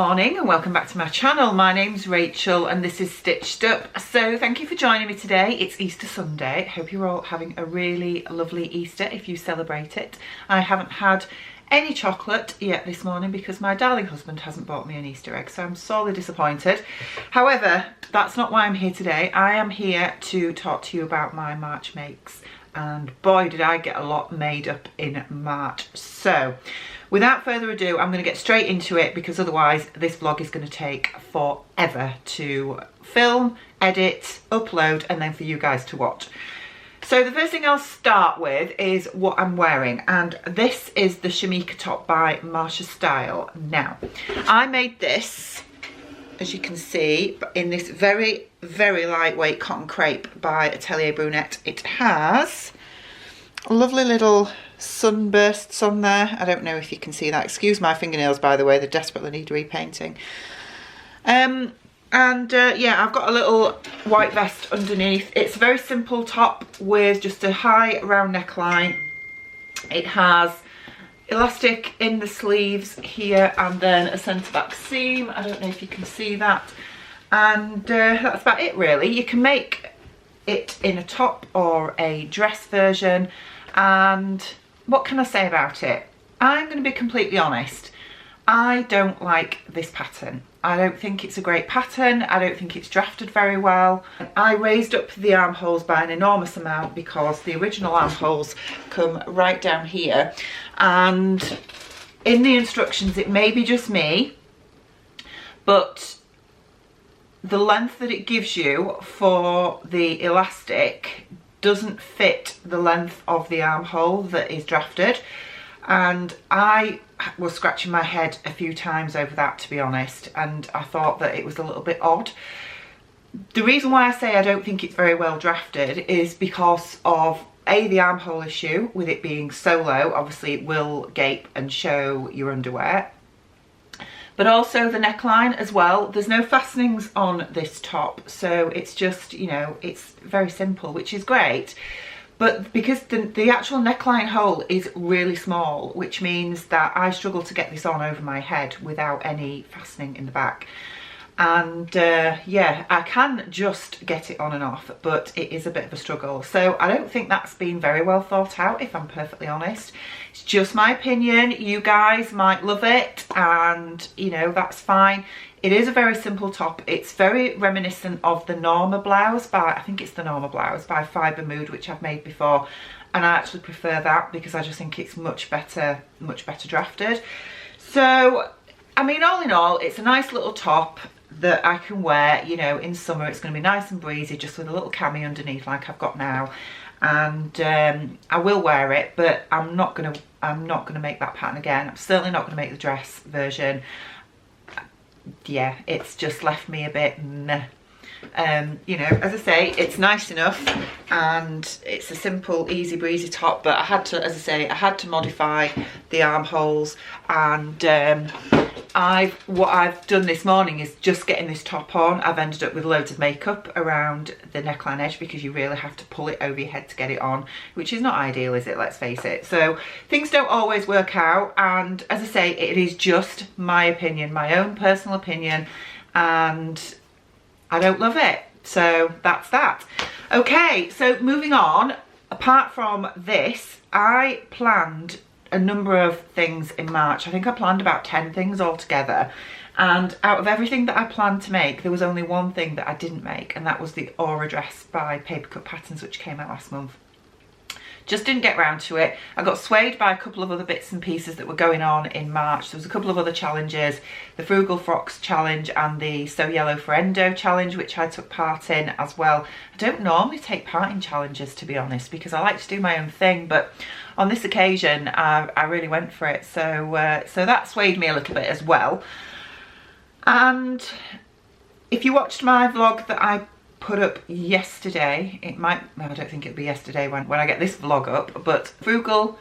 morning and welcome back to my channel. My name's Rachel and this is Stitched Up. So thank you for joining me today. It's Easter Sunday. Hope you're all having a really lovely Easter if you celebrate it. I haven't had any chocolate yet this morning because my darling husband hasn't bought me an Easter egg, so I'm sorely disappointed. However, that's not why I'm here today. I am here to talk to you about my March makes, and boy did I get a lot made up in March. So without further ado, I'm going to get straight into it because otherwise this vlog is going to take forever to film, edit, upload, and then for you guys to watch. So the first thing I'll start with is what I'm wearing, and this is the Shamika top by Marsha Style. Now, I made this, as you can see, in this very, very lightweight cotton crepe by Atelier Brunette. It has lovely little sunbursts on there. I don't know if you can see that. Excuse my fingernails, by the way, they desperately need repainting. Yeah, I've got a little white vest underneath. It's a very simple top with just a high round neckline. It has elastic in the sleeves here and then a centre back seam. I don't know if you can see that. And that's about it really. You can make it in a top or a dress version. And what can I say about it? I'm going to be completely honest. I don't like this pattern. I don't think it's a great pattern. I don't think it's drafted very well. I raised up the armholes by an enormous amount because the original armholes come right down here. And in the instructions, it may be just me, but the length that it gives you for the elastic doesn't fit the length of the armhole that is drafted. And I was scratching my head a few times over that, to be honest, and I thought that it was a little bit odd. The reason why I say I don't think it's very well drafted is because of A, the armhole issue, with it being so low. Obviously it will gape and show your underwear, but also the neckline as well. There's no fastenings on this top, so it's just, you know, it's very simple, which is great. But because the actual neckline hole is really small, which means that I struggle to get this on over my head without any fastening in the back. And yeah, I can just get it on and off, but it is a bit of a struggle. So I don't think that's been very well thought out, if I'm perfectly honest. It's just my opinion. You guys might love it, and you know, that's fine. It is a very simple top. It's very reminiscent of the Norma blouse by, I think it's the Norma blouse by Fibre Mood, which I've made before. And I actually prefer that because I just think it's much better drafted. So, I mean, all in all, it's a nice little top that I can wear, you know, in summer. It's going to be nice and breezy, just with a little cami underneath like I've got now. And I will wear it, but I'm not gonna make that pattern again. I'm certainly not gonna make the dress version. Yeah, it's just left me a bit meh. You know, as I say, it's nice enough and it's a simple, easy breezy top, but I had to, as I say, I had to modify the armholes. And what I've done this morning is just getting this top on. I've ended up with loads of makeup around the neckline edge because you really have to pull it over your head to get it on, which is not ideal, is it? Let's face it. So things don't always work out, and as I say, it is just my opinion, my own personal opinion, and I don't love it. So that's that. Okay, so moving on. Apart from this, I planned a number of things in March. I think I planned about 10 things altogether, and out of everything that I planned to make, there was only one thing that I didn't make, and that was the Aura dress by Paper Cut Patterns, which came out last month. Just didn't get round to it. I got swayed by a couple of other bits and pieces that were going on in March. There was a couple of other challenges, the Frugal Frocks challenge and the So Yellow for Endo challenge, which I took part in as well. I don't normally take part in challenges, to be honest, because I like to do my own thing, but on this occasion I really went for it. So so that swayed me a little bit as well. And if you watched my vlog that I put up yesterday, it might, I don't think it'll be yesterday when I get this vlog up, but Frugal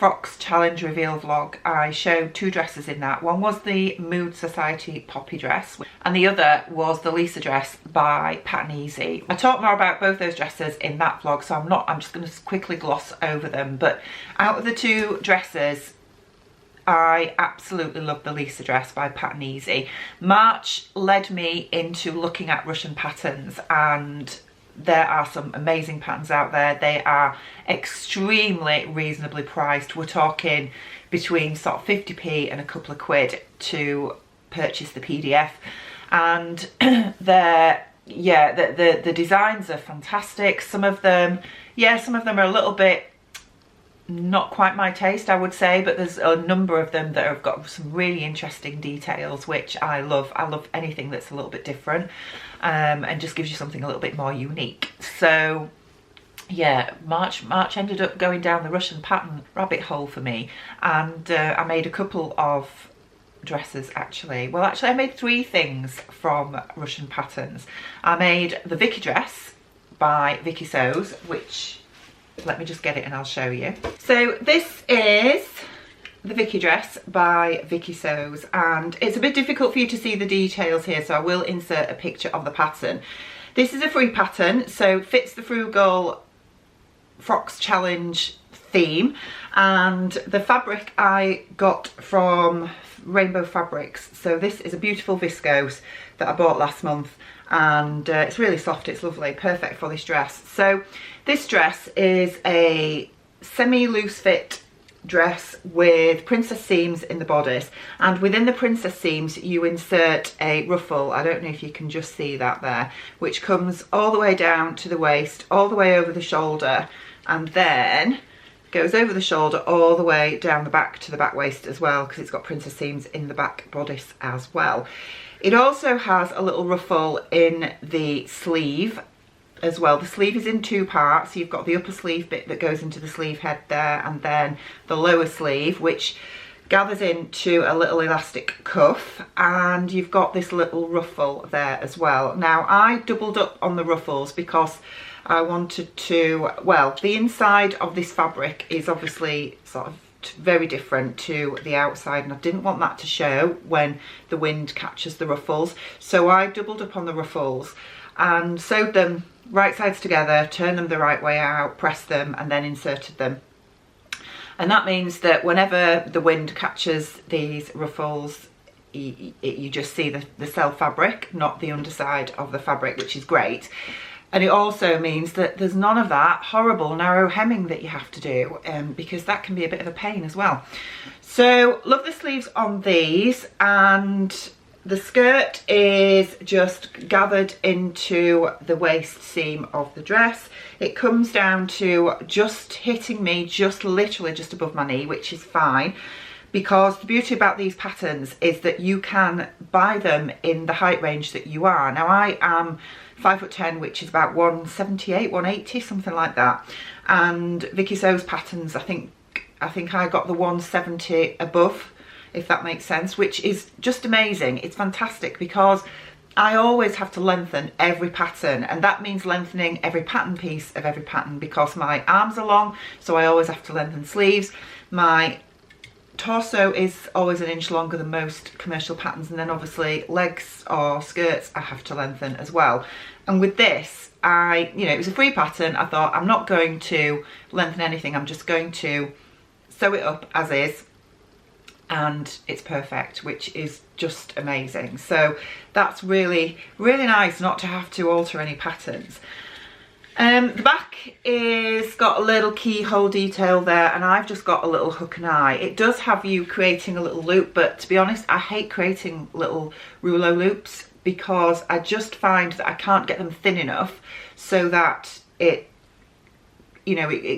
Frocks challenge reveal vlog, I showed two dresses in that. One was the Mood Society poppy dress and the other was the Lisa dress by Pattern Easy. I talked more about both those dresses in that vlog, so I'm just going to quickly gloss over them. But out of the two dresses, I absolutely love the Lisa dress by Pattern Easy. March led me into looking at Russian patterns, and there are some amazing patterns out there. They are extremely reasonably priced. We're talking between sort of 50p and a couple of quid to purchase the PDF, and the designs are fantastic. Some of them are a little bit not quite my taste, I would say, but there's a number of them that have got some really interesting details, which I love. I love anything that's a little bit different, and just gives you something a little bit more unique. So yeah, March ended up going down the Russian pattern rabbit hole for me, and I made a couple of dresses actually. Well, actually I made 3 things from Russian patterns. I made the Vicki dress by Vicki Sews, which, let me just get it and I'll show you. So this is the Vicki dress by Vicki Sews, and it's a bit difficult for you to see the details here, so I will insert a picture of the pattern. This is a free pattern, so fits the Frugal Frocks Challenge theme, and the fabric I got from Rainbow Fabrics. So this is a beautiful viscose that I bought last month, and it's really soft, it's lovely, perfect for this dress. So this dress is a semi-loose fit dress with princess seams in the bodice, and within the princess seams you insert a ruffle. I don't know if you can just see that there, which comes all the way down to the waist, all the way over the shoulder, and then goes over the shoulder all the way down the back to the back waist as well, because it's got princess seams in the back bodice as well. It also has a little ruffle in the sleeve as well. The sleeve is in 2 parts. You've got the upper sleeve bit that goes into the sleeve head there, and then the lower sleeve, which gathers into a little elastic cuff, and you've got this little ruffle there as well. Now I doubled up on the ruffles because I wanted to, well, the inside of this fabric is obviously sort of very different to the outside, and I didn't want that to show when the wind catches the ruffles, so I doubled up on the ruffles and sewed them right sides together, turned them the right way out, pressed them, and then inserted them. And that means that whenever the wind catches these ruffles, you just see the cell fabric, not the underside of the fabric, which is great. And it also means that there's none of that horrible narrow hemming that you have to do, because that can be a bit of a pain as well. So love the sleeves on these, and the skirt is just gathered into the waist seam of the dress. It comes down to just hitting me just literally just above my knee, which is fine, because the beauty about these patterns is that you can buy them in the height range that you are. Now I am 5'10", which is about 178, 180, something like that. And Vicki Sews patterns, I think I got the 170 above, if that makes sense, which is just amazing. It's fantastic because I always have to lengthen every pattern, and that means lengthening every pattern piece of every pattern, because my arms are long, so I always have to lengthen sleeves. My torso is always 1 inch longer than most commercial patterns, and then obviously legs or skirts I have to lengthen as well. And with this, it was a free pattern. I thought, I'm not going to lengthen anything, I'm just going to sew it up as is, and it's perfect, which is just amazing. So that's really, really nice not to have to alter any patterns. The back is got a little keyhole detail there, and I've just got a little hook and eye. It does have you creating a little loop, but to be honest, I hate creating little rouleau loops because I just find that I can't get them thin enough so that it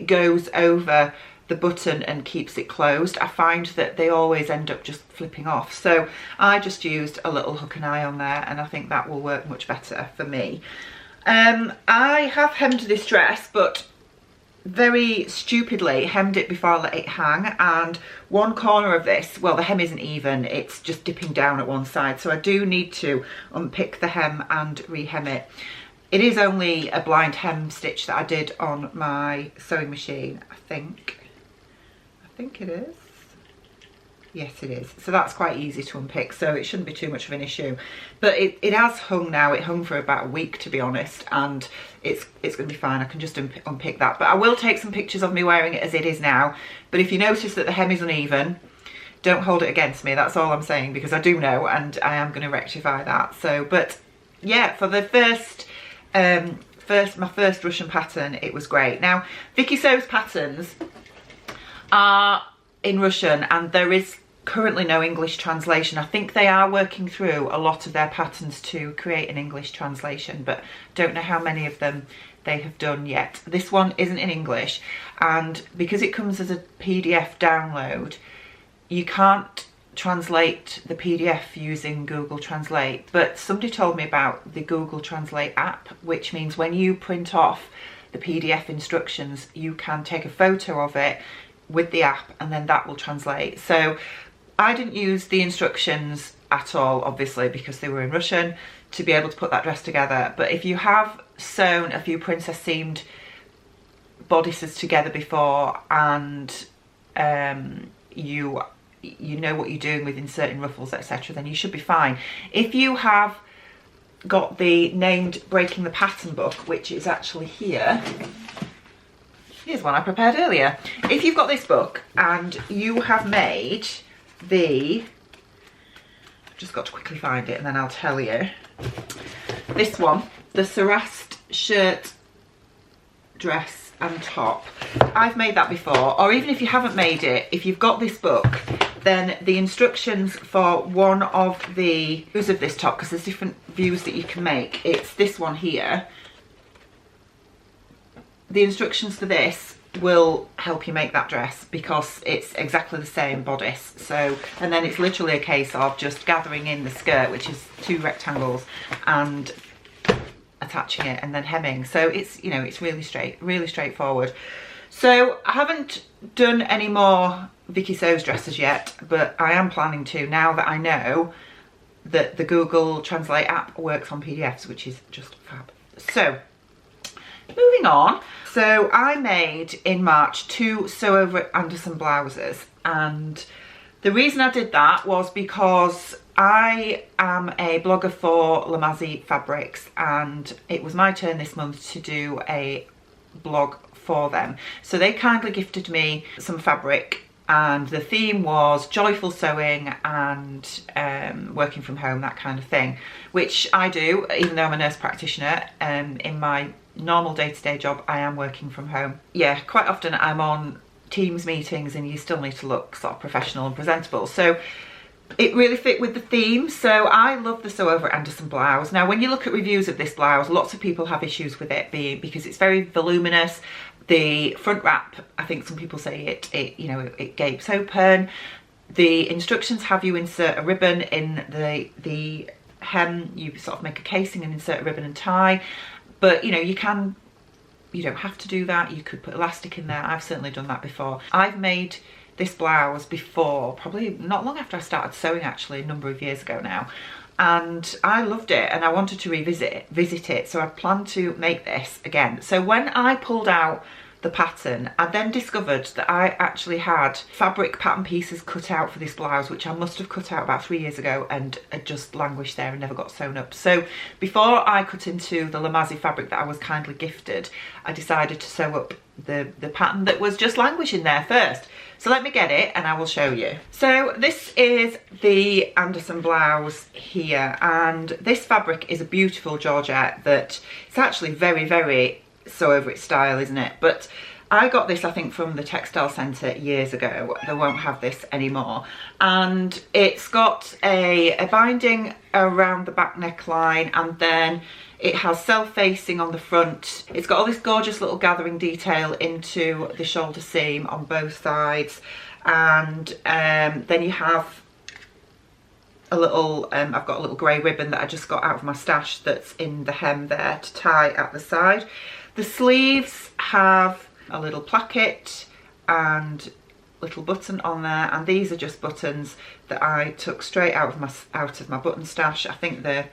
goes over the button and keeps it closed. I find that they always end up just flipping off, so I just used a little hook and eye on there, and I think that will work much better for me. I have hemmed this dress, but very stupidly hemmed it before I let it hang, and one corner of this, well, the hem isn't even, it's just dipping down at one side, so I do need to unpick the hem and re-hem it. It is only a blind hem stitch that I did on my sewing machine, I think it is. Yes, it is. So that's quite easy to unpick, so it shouldn't be too much of an issue. But it has hung now. It hung for about a week, to be honest, and it's going to be fine. I can just unpick that. But I will take some pictures of me wearing it as it is now. But if you notice that the hem is uneven, don't hold it against me, that's all I'm saying, because I do know and I am going to rectify that. So, but yeah, for the my first Russian pattern, it was great. Now, Vicki Sew's patterns are in Russian and there is currently no English translation. I think they are working through a lot of their patterns to create an English translation, but don't know how many of them they have done yet. This one isn't in English, and because it comes as a PDF download, you can't translate the PDF using Google Translate. But somebody told me about the Google Translate app, which means when you print off the PDF instructions, you can take a photo of it with the app and then that will translate. So I didn't use the instructions at all, obviously, because they were in Russian, to be able to put that dress together. But if you have sewn a few princess seamed bodices together before and you know what you're doing with inserting ruffles, etc., then you should be fine. If you have got the named Breaking the Pattern book, which is actually here, here's one I prepared earlier. If you've got this book and you have made the, I've just got to quickly find it and then I'll tell you, this one, the Sarast shirt, dress and top, I've made that before. Or even if you haven't made it, if you've got this book, then the instructions for one of the views of this top, because there's different views that you can make, it's this one here. The instructions for this will help you make that dress because it's exactly the same bodice. So, and then it's literally a case of just gathering in the skirt, which is 2 rectangles, and attaching it and then hemming. So it's, you know, it's really straightforward. So I haven't done any more Vicki Sew's dresses yet, but I am planning to, now that I know that the Google Translate app works on PDFs, which is just fab. So moving on. So I made in March 2 sew over Anderson blouses, and the reason I did that was because I am a blogger for Noemie fabrics and it was my turn this month to do a blog for them. So they kindly gifted me some fabric and the theme was joyful sewing and working from home, that kind of thing, which I do, even though I'm a nurse practitioner. In my normal day-to-day job, I am working from home. Yeah, quite often I'm on Teams meetings and you still need to look sort of professional and presentable. So it really fit with the theme. So I love the sew over Anderson blouse. Now, when you look at reviews of this blouse, lots of people have issues with it being, because it's very voluminous. The front wrap, I think some people say it gapes open. The instructions have you insert a ribbon in the hem. You sort of make a casing and insert a ribbon and tie. But you don't have to do that. You could put elastic in there. I've certainly done that before. I've made this blouse before, probably not long after I started sewing, actually, a number of years ago now. And I loved it and I wanted to visit it. So I planned to make this again. So when I pulled out the pattern, I then discovered that I actually had fabric pattern pieces cut out for this blouse, which I must have cut out about 3 years ago and had just languished there and never got sewn up. So before I cut into the Noemie fabric that I was kindly gifted, I decided to sew up the pattern that was just languishing there first. So let me get it and I will show you. So this is the Anderson blouse here, and this fabric is a beautiful georgette that it's actually very, very sew over it style, isn't it? But I got this, I think, from the textile centre years ago. They won't have this anymore. And it's got a binding around the back neckline, and then it has self-facing on the front. It's got all this gorgeous little gathering detail into the shoulder seam on both sides. And then you have a little, I've got a little grey ribbon that I just got out of my stash that's in the hem there to tie at the side. The sleeves have a little placket and little button on there, and these are just buttons that I took straight out of my button stash. I think they're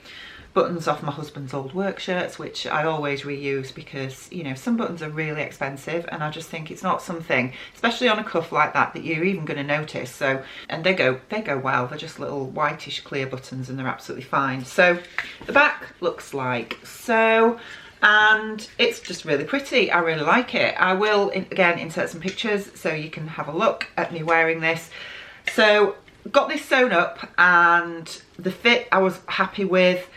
buttons off my husband's old work shirts, which I always reuse because, you know, some buttons are really expensive and I just think it's not something, especially on a cuff like that, that you're even going to notice. So, and they go well. They're just little whitish clear buttons and they're absolutely fine. So the back looks like so, and it's just really pretty. I really like it. I will again insert some pictures so you can have a look at me wearing this. So got this sewn up and the fit I was happy with.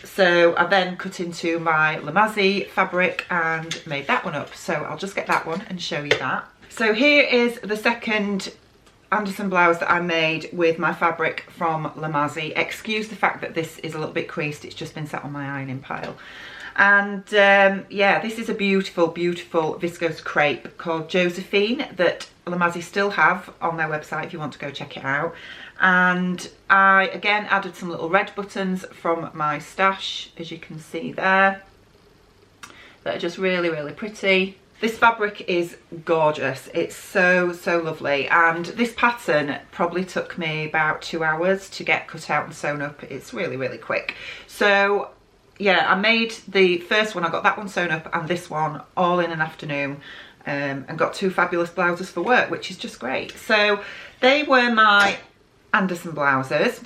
So I then cut into my Lamaze fabric and made that one up. So I'll just get that one and show you that. So here is the second Anderson blouse that I made with my fabric from Lamaze. Excuse the fact that this is a little bit creased, it's just been sat on my ironing pile. And yeah, this is a beautiful, beautiful viscose crepe called Josephine that Lamaze still have on their website if you want to go check it out. And I again added some little red buttons from my stash, as you can see there, that are just really, really pretty. This fabric is gorgeous. It's so, so lovely. And this pattern probably took me about 2 hours to get cut out and sewn up. It's really, really quick. So yeah, I made the first one, I got that one sewn up and this one all in an afternoon, and got 2 fabulous blouses for work, which is just great. So they were my Anderson blouses.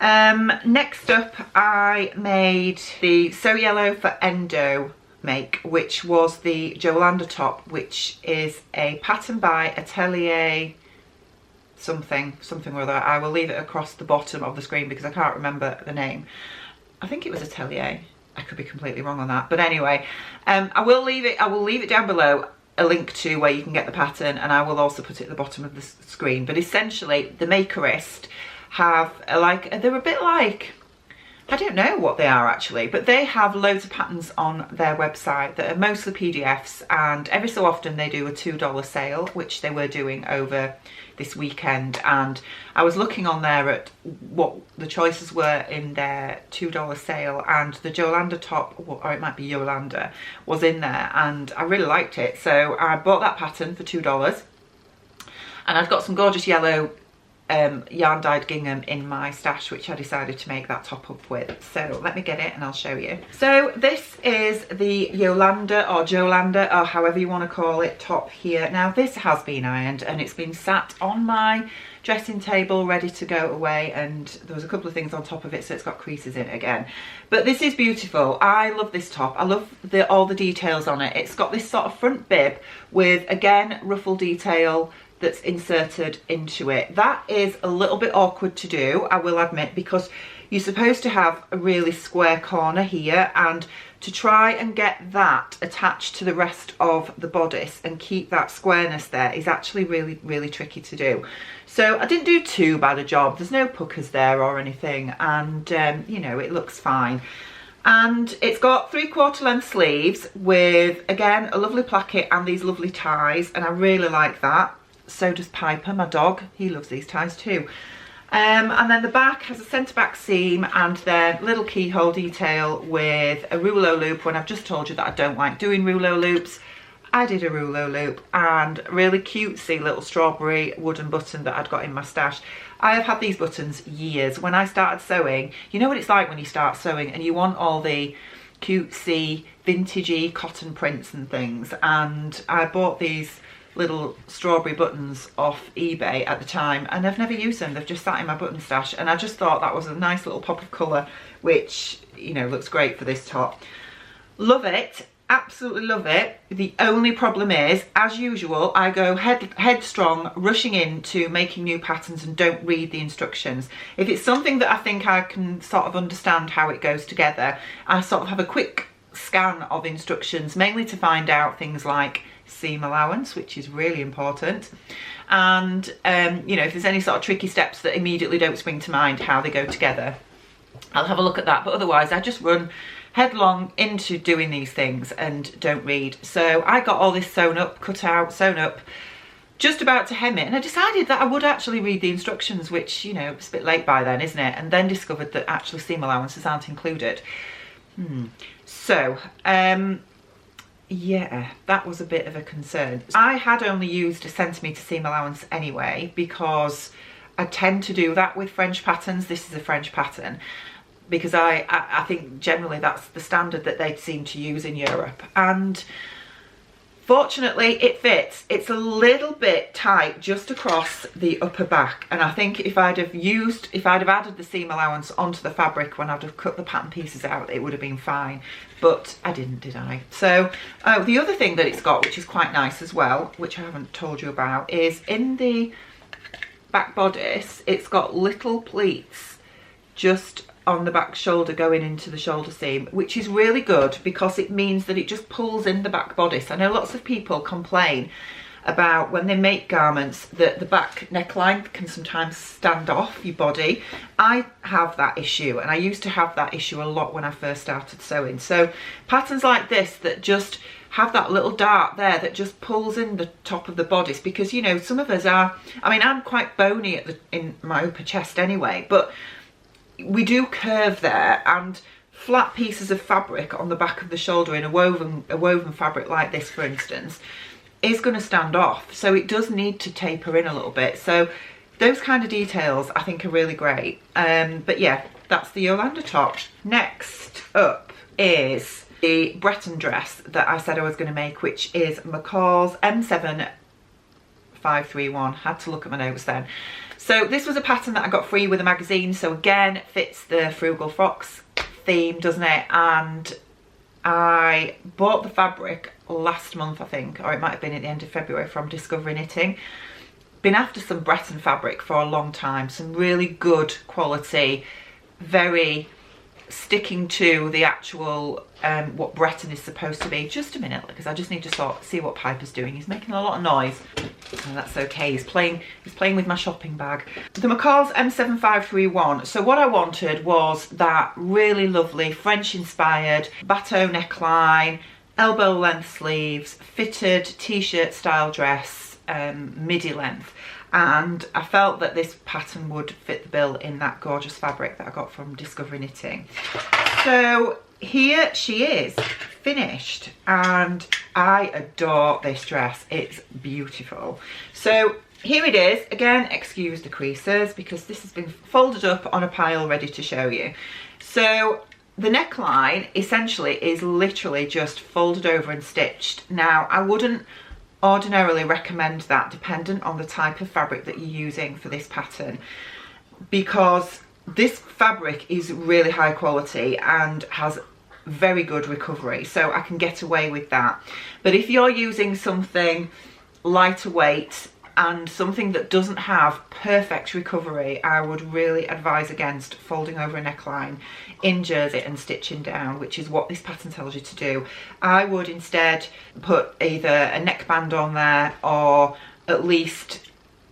Next up, I made the So Yellow for Endo make, which was the Jolanda top, which is a pattern by Atelier something or other. I will leave it across the bottom of the screen because I can't remember the name. I think it was Atelier. I could be completely wrong on that, but anyway, I will leave it down below, a link to where you can get the pattern, and I will also put it at the bottom of the screen. But essentially the Makerist have they're a bit like, I don't know what they are actually, but they have loads of patterns on their website that are mostly PDFs, and every so often they do a $2 sale, which they were doing over this weekend. And I was looking on there at what the choices were in their $2 sale, and the Jolanda top, or it might be Yolanda, was in there, and I really liked it. So I bought that pattern for $2, and I've got some gorgeous yellow yarn dyed gingham in my stash, which I decided to make that top up with. So let me get it and I'll show you. So this is the Yolanda or Jolanda, or however you want to call it, top here. Now this has been ironed and it's been sat on my dressing table ready to go away, and there was a couple of things on top of it, so it's got creases in it again. But this is beautiful. I love this top. I love all the details on it. It's got this sort of front bib with, again, ruffle detail that's inserted into it. That is a little bit awkward to do, I will admit, because you're supposed to have a really square corner here, and to try and get that attached to the rest of the bodice and keep that squareness there is actually really, really tricky to do. So I didn't do too bad a job. There's no puckers there or anything, and you know, it looks fine. And it's got 3/4 length sleeves with, again, a lovely placket and these lovely ties, and I really like that. So does Piper, my dog. He loves these ties too. And then the back has a centre back seam and then little keyhole detail with a rouleau loop. When I've just told you that I don't like doing rouleau loops, I did a rouleau loop, and really cutesy little strawberry wooden button that I'd got in my stash. I have had these buttons years. When I started sewing, you know what it's like when you start sewing and you want all the cutesy, vintagey cotton prints and things, and I bought these little strawberry buttons off eBay at the time, and I've never used them. They've just sat in my button stash, and I just thought that was a nice little pop of colour, which, you know, looks great for this top. Love it, absolutely love it. The only problem is, as usual, I go headstrong, rushing into making new patterns and don't read the instructions. If it's something that I think I can sort of understand how it goes together, I sort of have a quick scan of instructions, mainly to find out things like seam allowance, which is really important, and you know, if there's any sort of tricky steps that immediately don't spring to mind how they go together, I'll have a look at that. But otherwise I just run headlong into doing these things and don't read. So I got all this sewn up, cut out, sewn up, just about to hem it, and I decided that I would actually read the instructions, which, you know, it's a bit late by then, isn't it? And then discovered that actually seam allowances aren't included. So yeah, that was a bit of a concern. I had only used a centimetre seam allowance anyway, because I tend to do that with French patterns. This is a French pattern, because I think generally that's the standard that they seem to use in Europe. And fortunately it fits. It's a little bit tight just across the upper back, and I think if I'd have added the seam allowance onto the fabric when I'd have cut the pattern pieces out, it would have been fine, but I didn't, did I? So the other thing that it's got, which is quite nice as well, which I haven't told you about, is in the back bodice, it's got little pleats just on the back shoulder going into the shoulder seam, which is really good because it means that it just pulls in the back bodice. I know lots of people complain about when they make garments that the back neckline can sometimes stand off your body. I have that issue, and I used to have that issue a lot when I first started sewing. So patterns like this that just have that little dart there that just pulls in the top of the bodice, because you know, some of us are, I mean, I'm quite bony in my upper chest anyway, but we do curve there, and flat pieces of fabric on the back of the shoulder in a woven fabric like this, for instance, is going to stand off. So it does need to taper in a little bit. So those kind of details I think are really great. But yeah, that's the Jolanda top. Next up is the Breton dress that I said I was going to make, which is McCall's M7531. Had to look at my notes then. So this was a pattern that I got free with a magazine. So again, it fits the Frugal Frocks theme, doesn't it? And I bought the fabric last month, I think, or it might have been at the end of February, from Discovery Knitting. Been after some Breton fabric for a long time, some really good quality, very sticking to the actual what Breton is supposed to be. Just a minute, because I just need to see what Piper's doing. He's making a lot of noise, and that's okay. He's playing with my shopping bag. The McCall's M7531. So what I wanted was that really lovely French inspired bateau neckline, elbow length sleeves, fitted t-shirt style dress, midi length. And I felt that this pattern would fit the bill in that gorgeous fabric that I got from Discovery Knitting. So here she is, finished, and I adore this dress. It's beautiful. So here it is. Again, excuse the creases because this has been folded up on a pile ready to show you. So the neckline essentially is literally just folded over and stitched. Now, I wouldn't ordinarily recommend that, dependent on the type of fabric that you're using for this pattern, because this fabric is really high quality and has very good recovery, so I can get away with that. But if you're using something lighter weight and something that doesn't have perfect recovery, I would really advise against folding over a neckline in jersey and stitching down, which is what this pattern tells you to do. I would instead put either a neckband on there or at least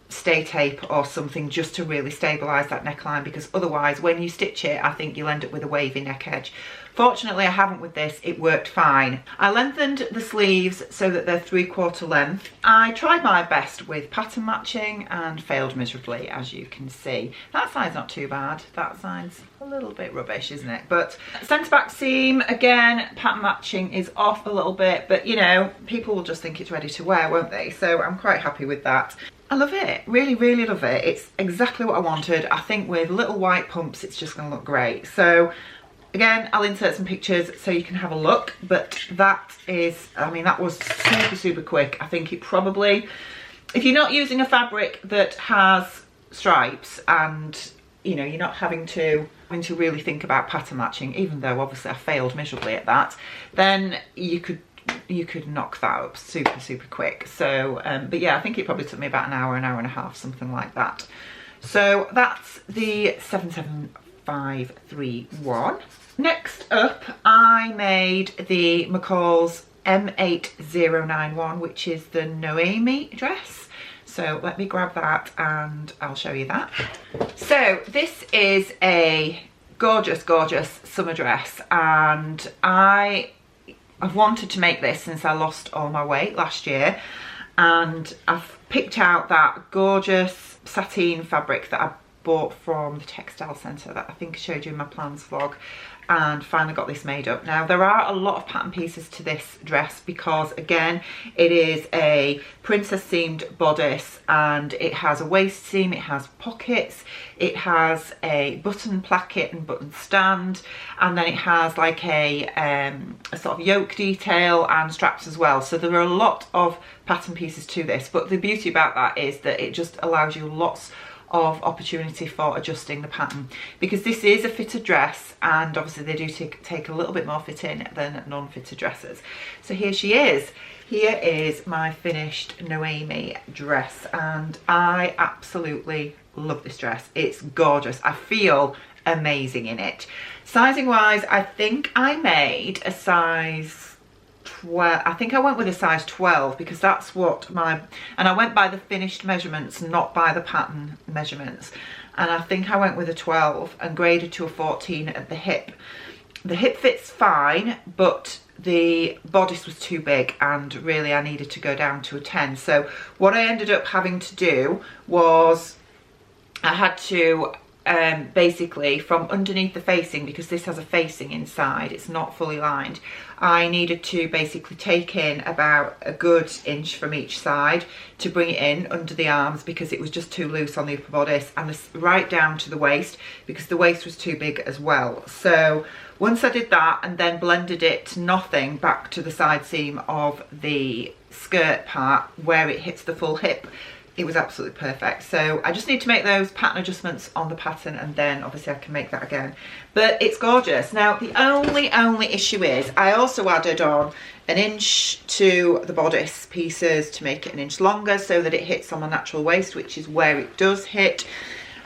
stay tape or something just to really stabilise that neckline, because otherwise when you stitch it, I think you'll end up with a wavy neck edge. Fortunately, I haven't with this. It worked fine. I lengthened the sleeves so that they're 3/4 length. I tried my best with pattern matching and failed miserably, as you can see. That side's not too bad. That side's a little bit rubbish, isn't it? But centre back seam, again, pattern matching is off a little bit, but you know, people will just think it's ready to wear, won't they? So I'm quite happy with that. I love it, really, really love it. It's exactly what I wanted. I think with little white pumps, it's just gonna look great. So again, I'll insert some pictures so you can have a look, but that is, I mean, that was super, super quick. I think it probably, if you're not using a fabric that has stripes and, you know, you're not having to really think about pattern matching, even though obviously I failed miserably at that, then you could knock that up super, super quick. So, but yeah, I think it probably took me about an hour and a half, something like that. So that's the 77531. Next up, I made the McCall's M8091, which is the Noemie dress. So let me grab that and I'll show you that. So this is a gorgeous, gorgeous summer dress, and I've wanted to make this since I lost all my weight last year, and I've picked out that gorgeous sateen fabric that I bought from the textile centre that I think I showed you in my plans vlog, and finally got this made up. Now, there are a lot of pattern pieces to this dress because, again, it is a princess seamed bodice, and it has a waist seam, it has pockets, it has a button placket and button stand, and then it has like a sort of yoke detail and straps as well. So there are a lot of pattern pieces to this, but the beauty about that is that it just allows you lots of opportunity for adjusting the pattern, because this is a fitted dress and obviously they do take a little bit more fitting than non-fitted dresses. So here she is. Here is my finished Noemie dress and I absolutely love this dress. It's gorgeous. I feel amazing in it. Sizing wise, I think I made a size 12. I think I went with a size 12 because that's what and I went by the finished measurements, not by the pattern measurements. And I think I went with a 12 and graded to a 14 at the hip. The hip fits fine, but the bodice was too big and really I needed to go down to a 10. So what I ended up having to do was I had to basically from underneath the facing, because this has a facing inside, it's not fully lined, I needed to basically take in about a good inch from each side to bring it in under the arms because it was just too loose on the upper bodice, and right down to the waist because the waist was too big as well. So once I did that and then blended it to nothing back to the side seam of the skirt part where it hits the full hip, it was absolutely perfect. So I just need to make those pattern adjustments on the pattern and then obviously I can make that again. But it's gorgeous. Now the only issue is I also added on an inch to the bodice pieces to make it an inch longer so that it hits on my natural waist, which is where it does hit.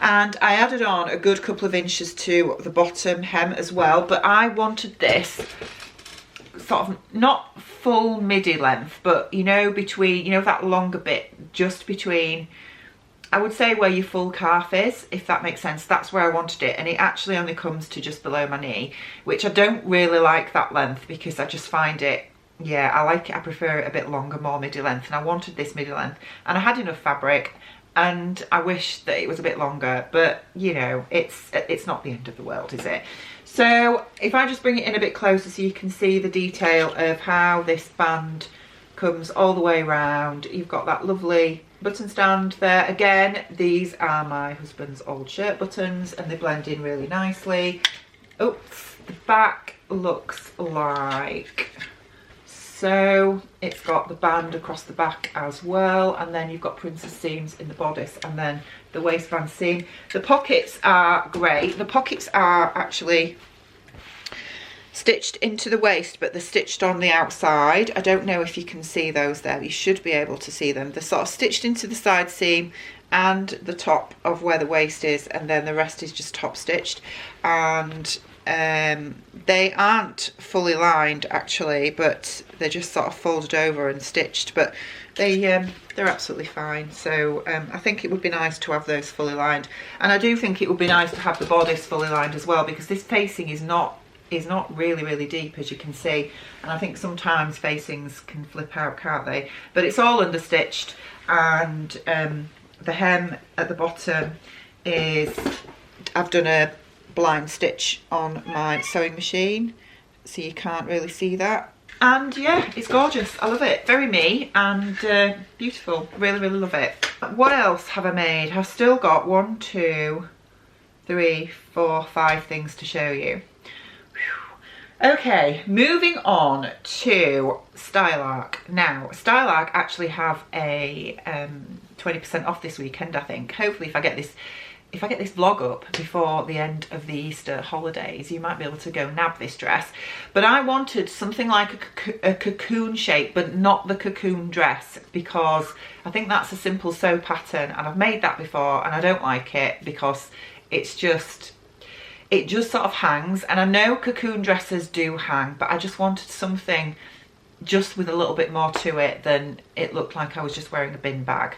And I added on a good couple of inches to the bottom hem as well, but I wanted this sort of not full midi length, but you know, between, you know, that longer bit just between, I would say where your full calf is, if that makes sense. That's where I wanted it, and it actually only comes to just below my knee, which I don't really like that length because I just find it, yeah, I like it, I prefer it a bit longer, more midi length, and I wanted this midi length and I had enough fabric and I wish that it was a bit longer, but you know, it's not the end of the world, is it? So if I just bring it in a bit closer so you can see the detail of how this band comes all the way around. You've got that lovely button stand there. Again, these are my husband's old shirt buttons and they blend in really nicely. Oops, the back looks like so. It's got the band across the back as well, and then you've got princess seams in the bodice and then the waistband seam. The pockets are great. The pockets are actually stitched into the waist, but they're stitched on the outside. I don't know if you can see those there. You should be able to see them. They're sort of stitched into the side seam and the top of where the waist is, and then the rest is just top stitched. And they aren't fully lined actually, but they're just sort of folded over and stitched, but they're absolutely fine. So I think it would be nice to have those fully lined, and I do think it would be nice to have the bodice fully lined as well, because this facing is not really deep, as you can see, and I think sometimes facings can flip out, can't they? But it's all understitched, and the hem at the bottom is, I've done a blind stitch on my sewing machine so you can't really see that, and yeah, it's gorgeous. I love it. Very me and beautiful. Really love it. What else have I made? I've still got 1, 2, 3, 4, 5 things to show you. Okay, moving on to Stylark. Now, Stylark actually have a 20% off this weekend, I think. Hopefully, if I get this vlog up before the end of the Easter holidays, you might be able to go nab this dress. But I wanted something like a cocoon shape, but not the cocoon dress, because I think that's a simple sew pattern, and I've made that before and I don't like it because it just sort of hangs, and I know cocoon dresses do hang, but I just wanted something just with a little bit more to it than it looked like I was just wearing a bin bag.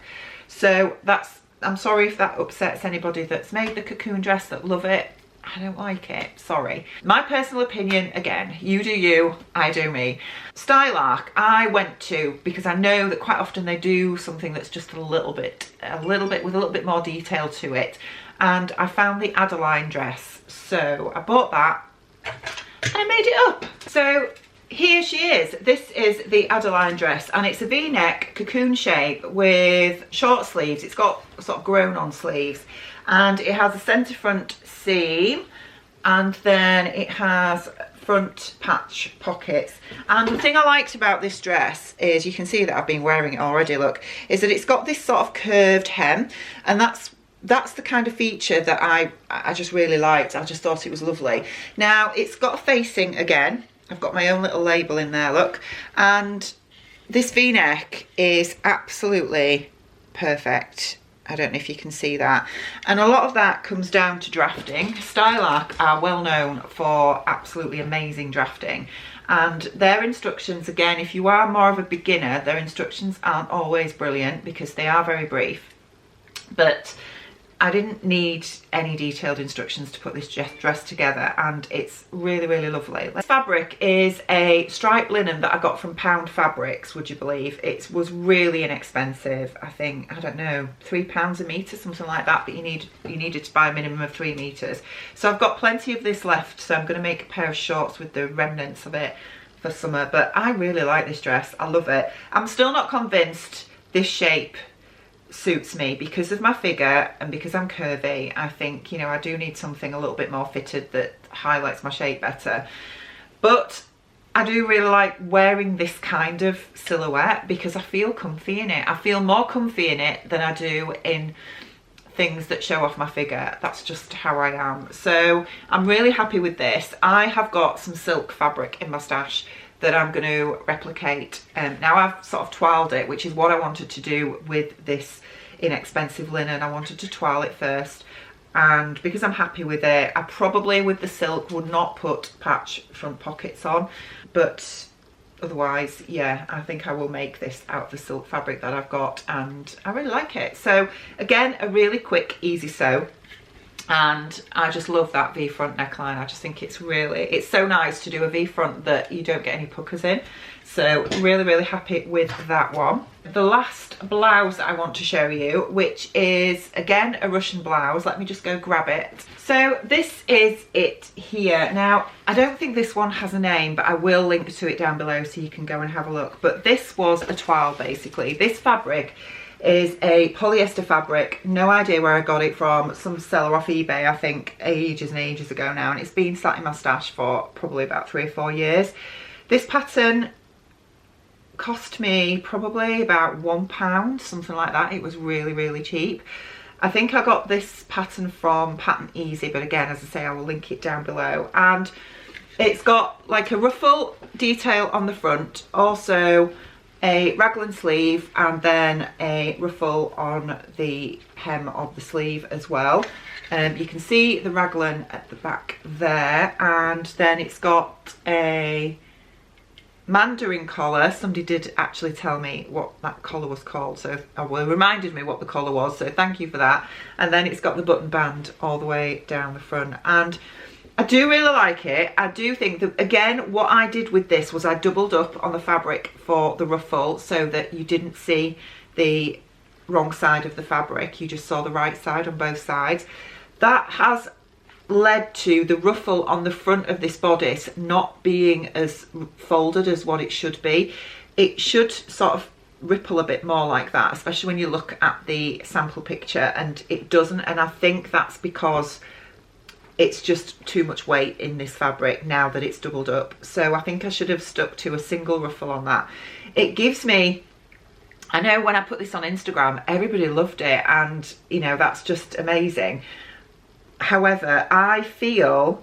So I'm sorry if that upsets anybody that's made the cocoon dress that love it. I don't like it, sorry. My personal opinion, again, you do you, I do me. Stylark, I went to because I know that quite often they do something that's just a little bit with a little bit more detail to it. And I found the Adeline dress, so I bought that and I made it up. So here she is. This is the Adeline dress, and it's a V-neck cocoon shape with short sleeves. It's got sort of grown on sleeves, and it has a centre front seam, and then it has front patch pockets. And the thing I liked about this dress is, you can see that I've been wearing it already, look, is that it's got this sort of curved hem, and that's that's the kind of feature that I just really liked. I just thought it was lovely. Now it's got a facing again. I've got my own little label in there, look. And this V-neck is absolutely perfect. I don't know if you can see that. And a lot of that comes down to drafting. Style Arc are well known for absolutely amazing drafting. And their instructions, again, if you are more of a beginner, their instructions aren't always brilliant because they are very brief. But I didn't need any detailed instructions to put this dress together, and it's really, really lovely. This fabric is a striped linen that I got from Pound Fabrics, would you believe? It was really inexpensive. I think, I don't know, £3 a metre, something like that, but you needed to buy a minimum of 3 metres. So I've got plenty of this left, so I'm going to make a pair of shorts with the remnants of it for summer. But I really like this dress. I love it. I'm still not convinced this shape suits me because of my figure and because I'm curvy. I think, you know, I do need something a little bit more fitted that highlights my shape better. But I do really like wearing this kind of silhouette because I feel comfy in it. I feel more comfy in it than I do in things that show off my figure. That's just how I am. So I'm really happy with this. I have got some silk fabric in my stash that I'm going to replicate. Now I've sort of twirled it, which is what I wanted to do with this inexpensive linen. I wanted to twirl it first, and because I'm happy with it, I probably with the silk would not put patch front pockets on, but otherwise, yeah, I think I will make this out of the silk fabric that I've got, and I really like it. So again, a really quick, easy sew. And I just love that V-front neckline. I just think it's so nice to do a V-front that you don't get any puckers in. So really, really happy with that one. The last blouse that I want to show you, which is again a Russian blouse. Let me just go grab it. So this is it here. Now, I don't think this one has a name, but I will link to it down below so you can go and have a look. But this was a toile basically. This fabric is a polyester fabric. No idea where I got it from. Some seller off eBay, I think, ages and ages ago now, and it's been sat in my stash for probably about 3 or 4 years. This pattern cost me probably about £1, something like that. It was really, really cheap. I think I got this pattern from Pattern Easy, but again, as I say, I will link it down below. And it's got like a ruffle detail on the front, also a raglan sleeve, and then a ruffle on the hem of the sleeve as well. You can see the raglan at the back there, and then it's got a mandarin collar. Somebody did actually tell me what that collar was called, so well, reminded me what the collar was, so thank you for that. And then it's got the button band all the way down the front, and I do really like it. I do think that, again, what I did with this was I doubled up on the fabric for the ruffle so that you didn't see the wrong side of the fabric. You just saw the right side on both sides. That has led to the ruffle on the front of this bodice not being as folded as what it should be. It should sort of ripple a bit more like that, especially when you look at the sample picture, and it doesn't. And I think that's because it's just too much weight in this fabric now that it's doubled up. So I think I should have stuck to a single ruffle on that. It gives me, I know when I put this on Instagram, everybody loved it, and you know, that's just amazing. However, I feel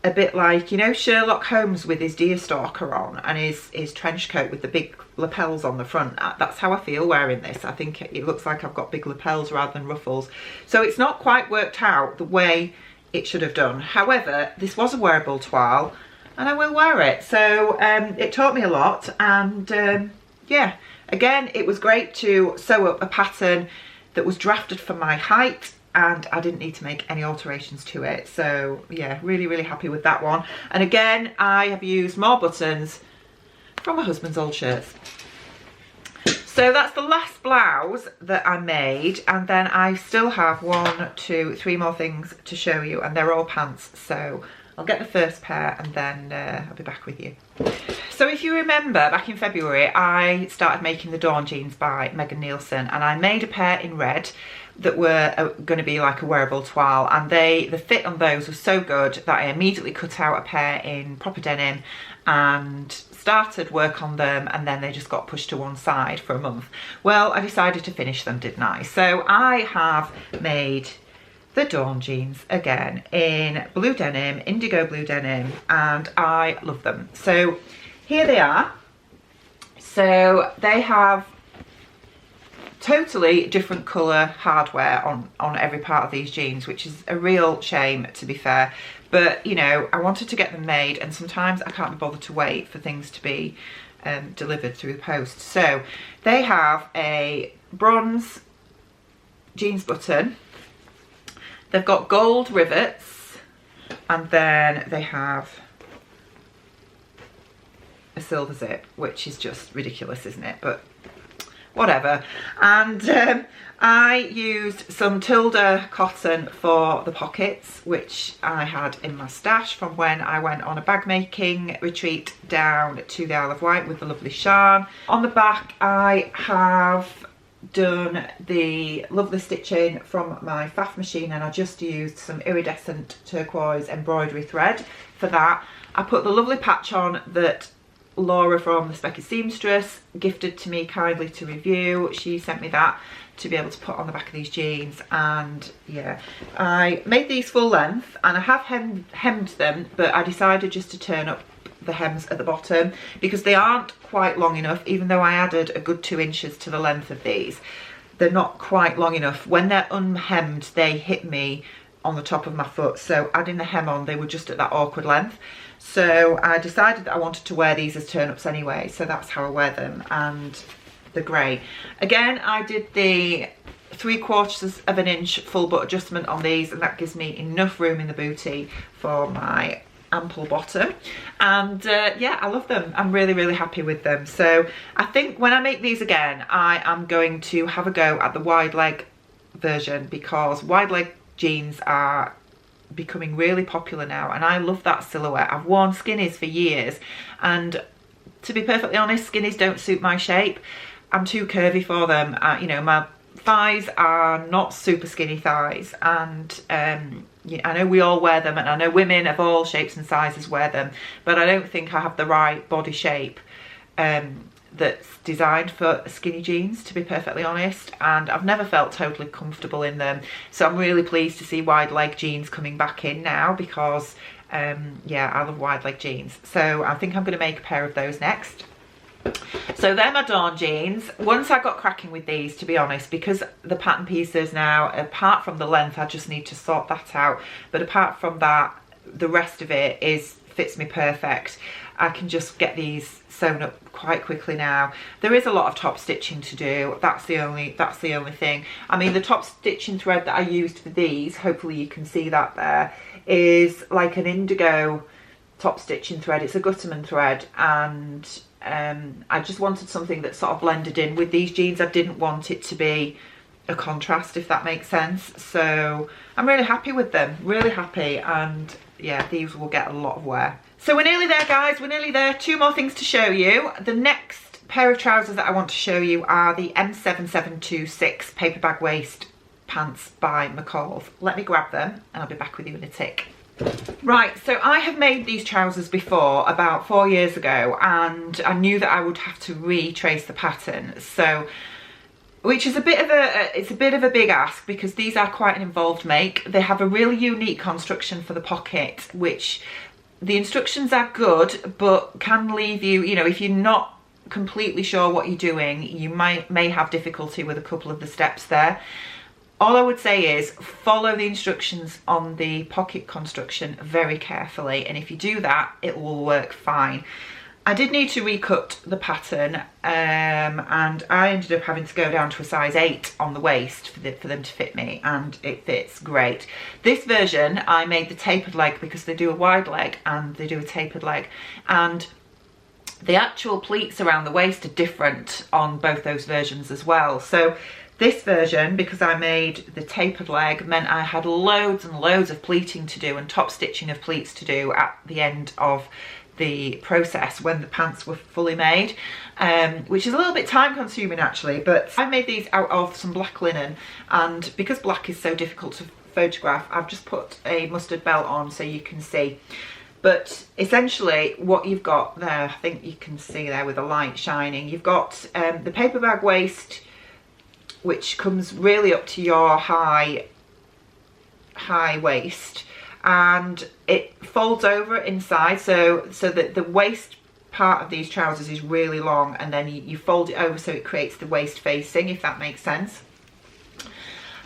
a bit like, you know, Sherlock Holmes with his deerstalker on and his trench coat with the big lapels on the front. That's how I feel wearing this. I think it looks like I've got big lapels rather than ruffles. So it's not quite worked out the way it should have done. However, this was a wearable toile and I will wear it. So it taught me a lot, and yeah, again, it was great to sew up a pattern that was drafted for my height, and I didn't need to make any alterations to it. So yeah, really, really happy with that one. And again, I have used more buttons from my husband's old shirts. So that's the last blouse that I made, and then I still have 1, 2, 3 more things to show you, and they're all pants. So I'll get the first pair and then I'll be back with you. So if you remember, back in February, I started making the Dawn jeans by Megan Nielsen, and I made a pair in red that were going to be like a wearable toile, and the fit on those was so good that I immediately cut out a pair in proper denim and started work on them, and then they just got pushed to one side for a month. Well, I decided to finish them, didn't I? So I have made the Dawn jeans again in blue denim, indigo blue denim, and I love them. So here they are. So they have totally different colour hardware on every part of these jeans, which is a real shame, to be fair. But, you know, I wanted to get them made, and sometimes I can't be bothered to wait for things to be delivered through the post. So they have a bronze jeans button. They've got gold rivets, and then they have a silver zip, which is just ridiculous, isn't it? But whatever. And I used some Tilda cotton for the pockets, which I had in my stash from when I went on a bag making retreat down to the Isle of Wight with the lovely Shan. On the back I have done the lovely stitching from my faff machine, and I just used some iridescent turquoise embroidery thread for that. I put the lovely patch on that Laura from the Specky Seamstress gifted to me kindly to review. She sent me that to be able to put on the back of these jeans, and yeah, I made these full length, and I have hemmed them, but I decided just to turn up the hems at the bottom because they aren't quite long enough. Even though I added a good 2 inches to the length of these, they're not quite long enough. When they're unhemmed, they hit me on the top of my foot, so adding the hem on, they were just at that awkward length. So I decided that I wanted to wear these as turn-ups anyway, so that's how I wear them, and they're great. Again, I did the 3/4 of an inch full butt adjustment on these, and that gives me enough room in the bootie for my ample bottom. And yeah, I love them. I'm really, really happy with them. So I think when I make these again, I am going to have a go at the wide leg version, because wide leg jeans are becoming really popular now, and I love that silhouette. I've worn skinnies for years, and to be perfectly honest, skinnies don't suit my shape. I'm too curvy for them. You know, my thighs are not super skinny thighs, and yeah, I know we all wear them, and I know women of all shapes and sizes wear them, but I don't think I have the right body shape that's designed for skinny jeans, to be perfectly honest, and I've never felt totally comfortable in them. So I'm really pleased to see wide leg jeans coming back in now, because yeah, I love wide leg jeans. So I think I'm going to make a pair of those next. So they're my Dawn jeans. Once I got cracking with these, to be honest, because the pattern pieces now, apart from the length, I just need to sort that out, but apart from that, the rest of it fits me perfect. I can just get these sewn up quite quickly now. There is a lot of top stitching to do. That's the only thing. I mean, the top stitching thread that I used for these, hopefully you can see that there, is like an indigo top stitching thread. It's a Gutterman thread, and I just wanted something that sort of blended in with these jeans. I didn't want it to be a contrast, if that makes sense. So I'm really happy with them, really happy, and yeah, these will get a lot of wear. So we're nearly there, guys, we're nearly there. 2 more things to show you. The next pair of trousers that I want to show you are the M7726 paper bag waist pants by McCall's. Let me grab them and I'll be back with you in a tick. Right, so I have made these trousers before about 4 years ago, and I knew that I would have to retrace the pattern, so which is a bit of a big ask, because these are quite an involved make. They have a really unique construction for the pocket, which the instructions are good, but can leave you, you know, if you're not completely sure what you're doing, you may have difficulty with a couple of the steps there. All I would say is follow the instructions on the pocket construction very carefully, and if you do that, it will work fine. I did need to recut the pattern, and I ended up having to go down to a size 8 on the waist for them to fit me, and it fits great. This version, I made the tapered leg because they do a wide leg and they do a tapered leg, and the actual pleats around the waist are different on both those versions as well. So This version, because I made the tapered leg, meant I had loads and loads of pleating to do and top stitching of pleats to do at the end of the process when the pants were fully made, which is a little bit time consuming actually. But I made these out of some black linen, and because black is so difficult to photograph, I've just put a mustard belt on so you can see. But essentially what you've got there, I think you can see there with the light shining, you've got the paper bag waist, which comes really up to your high waist, and it folds over inside, so that the waist part of these trousers is really long, and then you fold it over so it creates the waist facing, if that makes sense.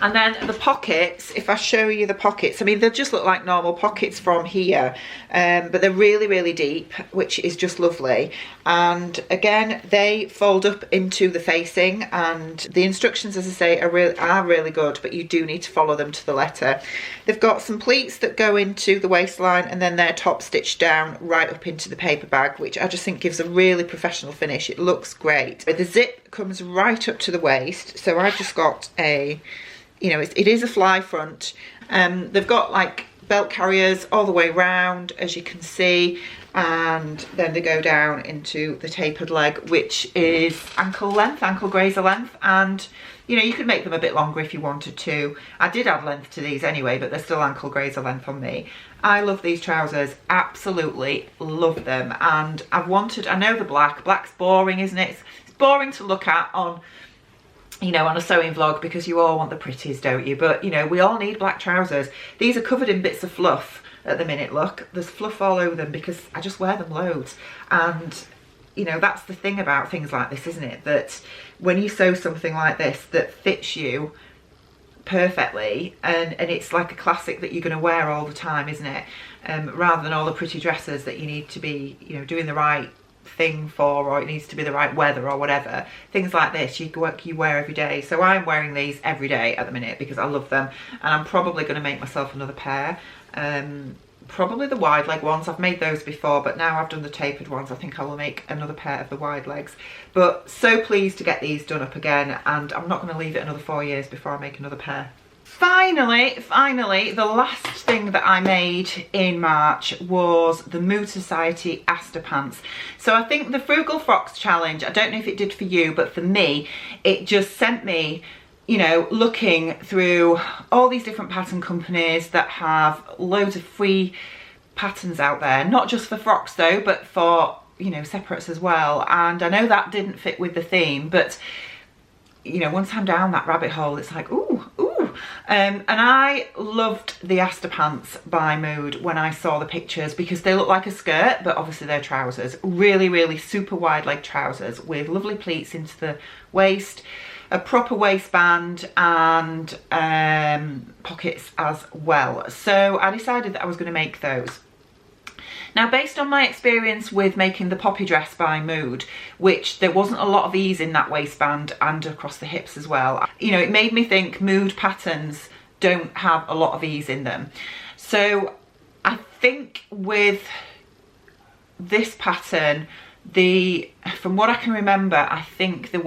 And then the pockets, if I show you the pockets, I mean, they just look like normal pockets from here, but they're really, really deep, which is just lovely. And again, they fold up into the facing, and the instructions, as I say, are really good, but you do need to follow them to the letter. They've got some pleats that go into the waistline, and then they're top stitched down right up into the paper bag, which I just think gives a really professional finish. It looks great. But the zip comes right up to the waist, so I've just got a, you know, it is a fly front. They've got like belt carriers all the way round, as you can see, and then they go down into the tapered leg, which is ankle length, ankle grazer length, and you know, you could make them a bit longer if you wanted to. I did add length to these anyway, but they're still ankle grazer length on me. I love these trousers, absolutely love them. And I know the black's boring, isn't it? It's boring to look at on, you know, on a sewing vlog, because you all want the pretties, don't you? But you know, we all need black trousers. These are covered in bits of fluff at the minute. Look, there's fluff all over them because I just wear them loads. And you know, that's the thing about things like this, isn't it? That when you sew something like this that fits you perfectly, and it's like a classic that you're going to wear all the time, isn't it? Rather than all the pretty dresses that you need to be, you know, doing the right thing for, or it needs to be the right weather or whatever. Things like this you wear every day. So I'm wearing these every day at the minute because I love them, and I'm probably going to make myself another pair. Probably the wide leg ones. I've made those before, but now I've done the tapered ones, I think I will make another pair of the wide legs. But so pleased to get these done up again, and I'm not going to leave it another 4 years before I make another pair. Finally, the last thing that I made in March was the Mood Society Asta pants. So I think the Frugal Frocks challenge, I don't know if it did for you, but for me, it just sent me, you know, looking through all these different pattern companies that have loads of free patterns out there, not just for frocks though, but for, you know, separates as well. And I know that didn't fit with the theme, but you know, once I'm down that rabbit hole, it's like, ooh. And I loved the Asta pants by Mood when I saw the pictures, because they look like a skirt, but obviously they're trousers. Really, really super wide leg trousers with lovely pleats into the waist, a proper waistband, and pockets as well. So I decided that I was going to make those. Now, based on my experience with making the poppy dress by Mood, which there wasn't a lot of ease in that waistband and across the hips as well, you know, it made me think Mood patterns don't have a lot of ease in them. So I think with this pattern, from what I can remember, I think there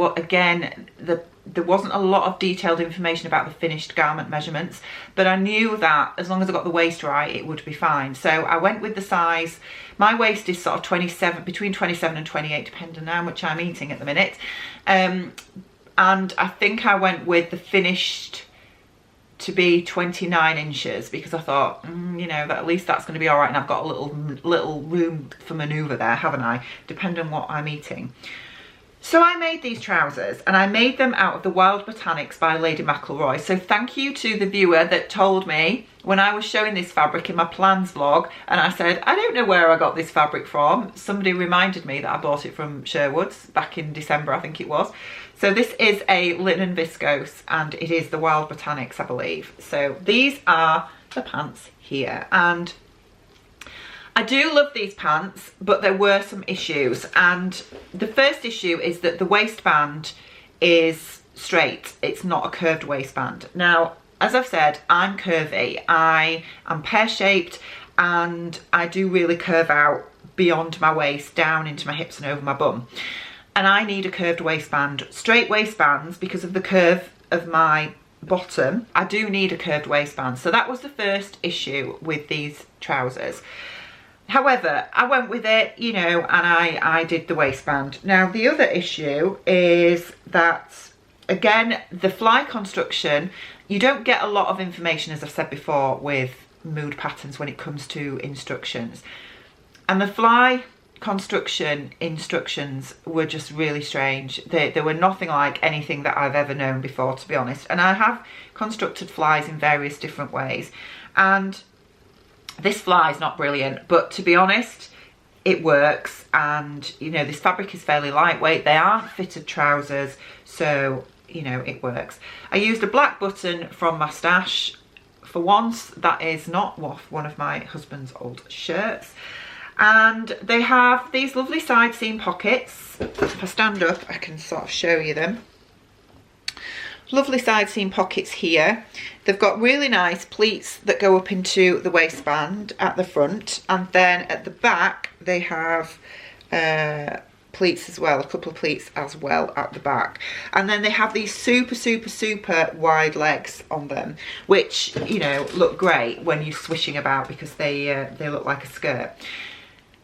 wasn't a lot of detailed information about the finished garment measurements, but I knew that as long as I got the waist right, it would be fine. So I went with the size. My waist is sort of 27, between 27 and 28, depending on how much I'm eating at the minute. And I think I went with the finished to be 29 inches because I thought, you know, that at least that's going to be all right, and I've got a little room for manoeuvre there, haven't I? Depending on what I'm eating. So I made these trousers, and I made them out of the Wild Botanics by Lady McElroy. So thank you to the viewer that told me when I was showing this fabric in my plans vlog, and I said, I don't know where I got this fabric from. Somebody reminded me that I bought it from Sherwood's back in December, I think it was. So this is a linen viscose, and it is the Wild Botanics, I believe. So these are the pants here, and I do love these pants, but there were some issues. And the first issue is that the waistband is straight. It's not a curved waistband. Now, as I've said, I'm curvy. I am pear-shaped, and I do really curve out beyond my waist, down into my hips and over my bum. And I need a curved waistband. Straight waistbands, because of the curve of my bottom, I do need a curved waistband. So that was the first issue with these trousers. However, I went with it, you know, and I did the waistband. Now, the other issue is that, again, the fly construction, you don't get a lot of information, as I've said before, with mood patterns when it comes to instructions. And the fly construction instructions were just really strange. They were nothing like anything that I've ever known before, to be honest. And I have constructed flies in various different ways. And this fly is not brilliant, but to be honest, it works. And, you know, this fabric is fairly lightweight. They are fitted trousers, so, you know, it works. I used a black button from my stash. For once, that is not one of my husband's old shirts. And they have these lovely side seam pockets. If I stand up, I can sort of show you them. Lovely side seam pockets here. They've got really nice pleats that go up into the waistband at the front, and then at the back they have pleats as well, a couple of pleats as well at the back. And then they have these super wide legs on them, which, you know, look great when you're swishing about because they look like a skirt.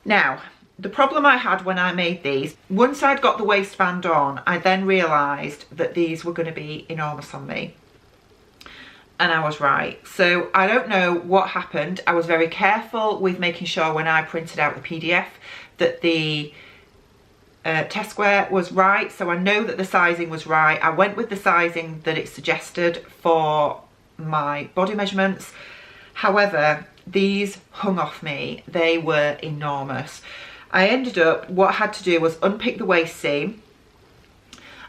Now, the problem I had when I made these, once I'd got the waistband on, I then realised that these were going to be enormous on me. And I was right. So I don't know what happened. I was very careful with making sure when I printed out the PDF that the test square was right. So I know that the sizing was right. I went with the sizing that it suggested for my body measurements. However, these hung off me. They were enormous. I ended up, what I had to do was unpick the waist seam,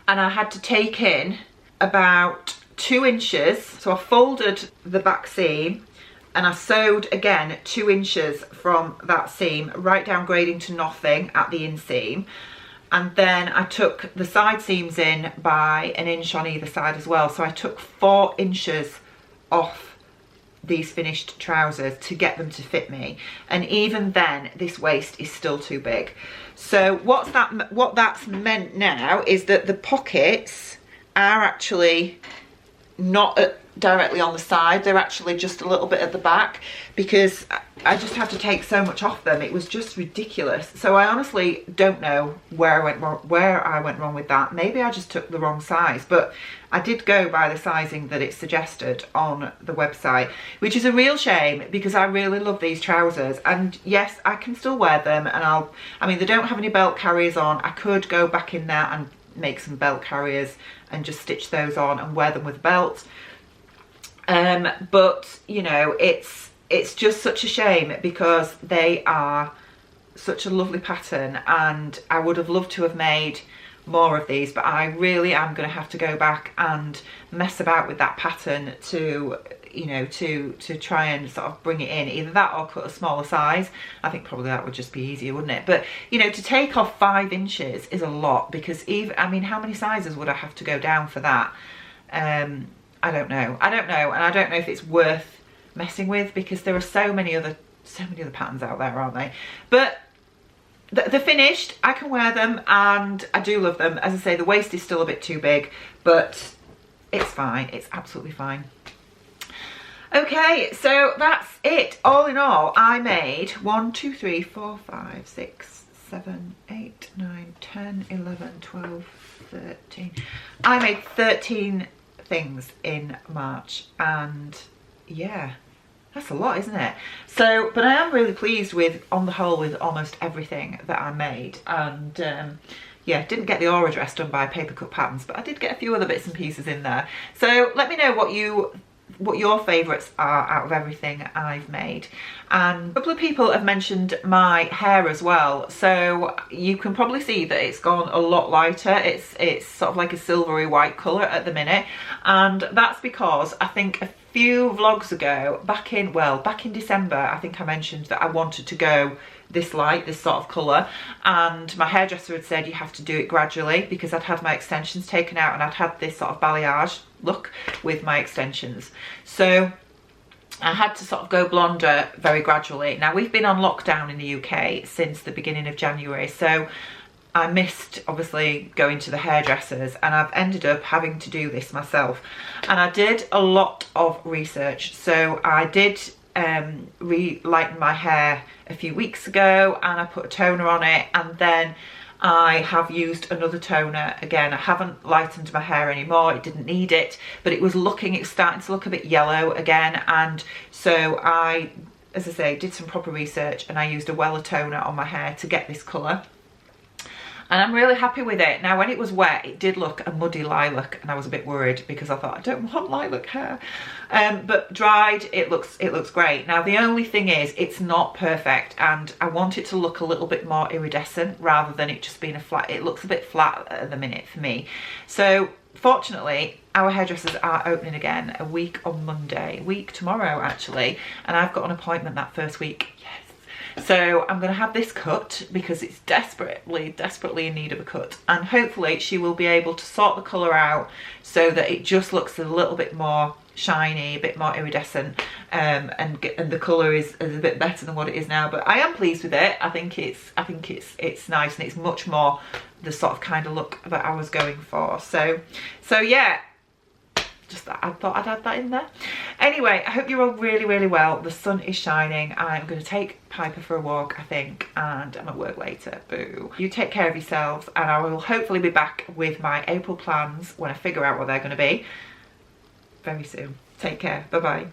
and I had to take in about 2 inches. So I folded the back seam and I sewed again 2 inches from that seam right down grading to nothing at the inseam. And then I took the side seams in by 1 inch on either side as well. So I took 4 inches off these finished trousers to get them to fit me, and even then this waist is still too big. So what that's meant now is that the pockets are actually not directly on the side, they're actually just a little bit at the back, because I just had to take so much off them. It was just ridiculous. So I honestly don't know where I went wrong with that. Maybe I just took the wrong size, but I did go by the sizing that it suggested on the website, which is a real shame because I really love these trousers. And yes, I can still wear them, and I mean, they don't have any belt carriers on. I could go back in there and make some belt carriers and just stitch those on and wear them with belts. But you know, it's just such a shame because they are such a lovely pattern, and I would have loved to have made more of these, but I really am going to have to go back and mess about with that pattern to, you know, to try and sort of bring it in. Either that or cut a smaller size. I think probably that would just be easier, wouldn't it? But you know, to take off 5 inches is a lot, because even, I mean, how many sizes would I have to go down for that? I don't know, and I don't know if it's worth messing with, because there are so many other patterns out there, aren't they? But they're finished, I can wear them, and I do love them. As I say, the waist is still a bit too big, but it's fine, it's absolutely fine. Okay, so that's it. All in all, I made 1, 2, 3, 4, 5, 6, 7, 8, 9, 10, 11, 12, 13. I made 13 things in March, and yeah, that's a lot, isn't it? So, but I am really pleased with, on the whole, with almost everything that I made. And yeah, didn't get the aura dress done by Paper Cut Patterns, but I did get a few other bits and pieces in there. So let me know what your favourites are out of everything I've made. And a couple of people have mentioned my hair as well, so you can probably see that it's gone a lot lighter. It's sort of like a silvery white colour at the minute, and that's because I think a few vlogs ago, back in December, I think I mentioned that I wanted to go this light, this sort of colour, and my hairdresser had said you have to do it gradually, because I'd had my extensions taken out and I'd had this sort of balayage look with my extensions. So I had to sort of go blonder very gradually. Now, we've been on lockdown in the UK since the beginning of January, so I missed obviously going to the hairdressers, and I've ended up having to do this myself. And I did a lot of research. So I did re-lighten my hair a few weeks ago, and I put a toner on it, and then I have used another toner again. I haven't lightened my hair anymore, it didn't need it, but it was starting to look a bit yellow again, and so I, as I say, did some proper research, and I used a Wella toner on my hair to get this colour. And I'm really happy with it. Now, when it was wet, it did look a muddy lilac, and I was a bit worried because I thought, I don't want lilac hair. But dried, it looks great. Now, the only thing is, it's not perfect, and I want it to look a little bit more iridescent rather than it just being a flat. It looks a bit flat at the minute for me. So, fortunately, our hairdressers are opening again a week on Monday. A week tomorrow, actually. And I've got an appointment that first week. Yes. So I'm going to have this cut because it's desperately in need of a cut, and hopefully she will be able to sort the colour out so that it just looks a little bit more shiny, a bit more iridescent, and the colour is a bit better than what it is now. But I am pleased with it. I think it's nice, and it's much more the sort of kind of look that I was going for. So yeah, just that I thought I'd add that in there. Anyway, I hope you're all really well. The sun is shining. I'm going to take Piper for a walk, I think, and I'm at work later. Boo. You take care of yourselves, and I will hopefully be back with my April plans when I figure out what they're going to be very soon. Take care. Bye bye.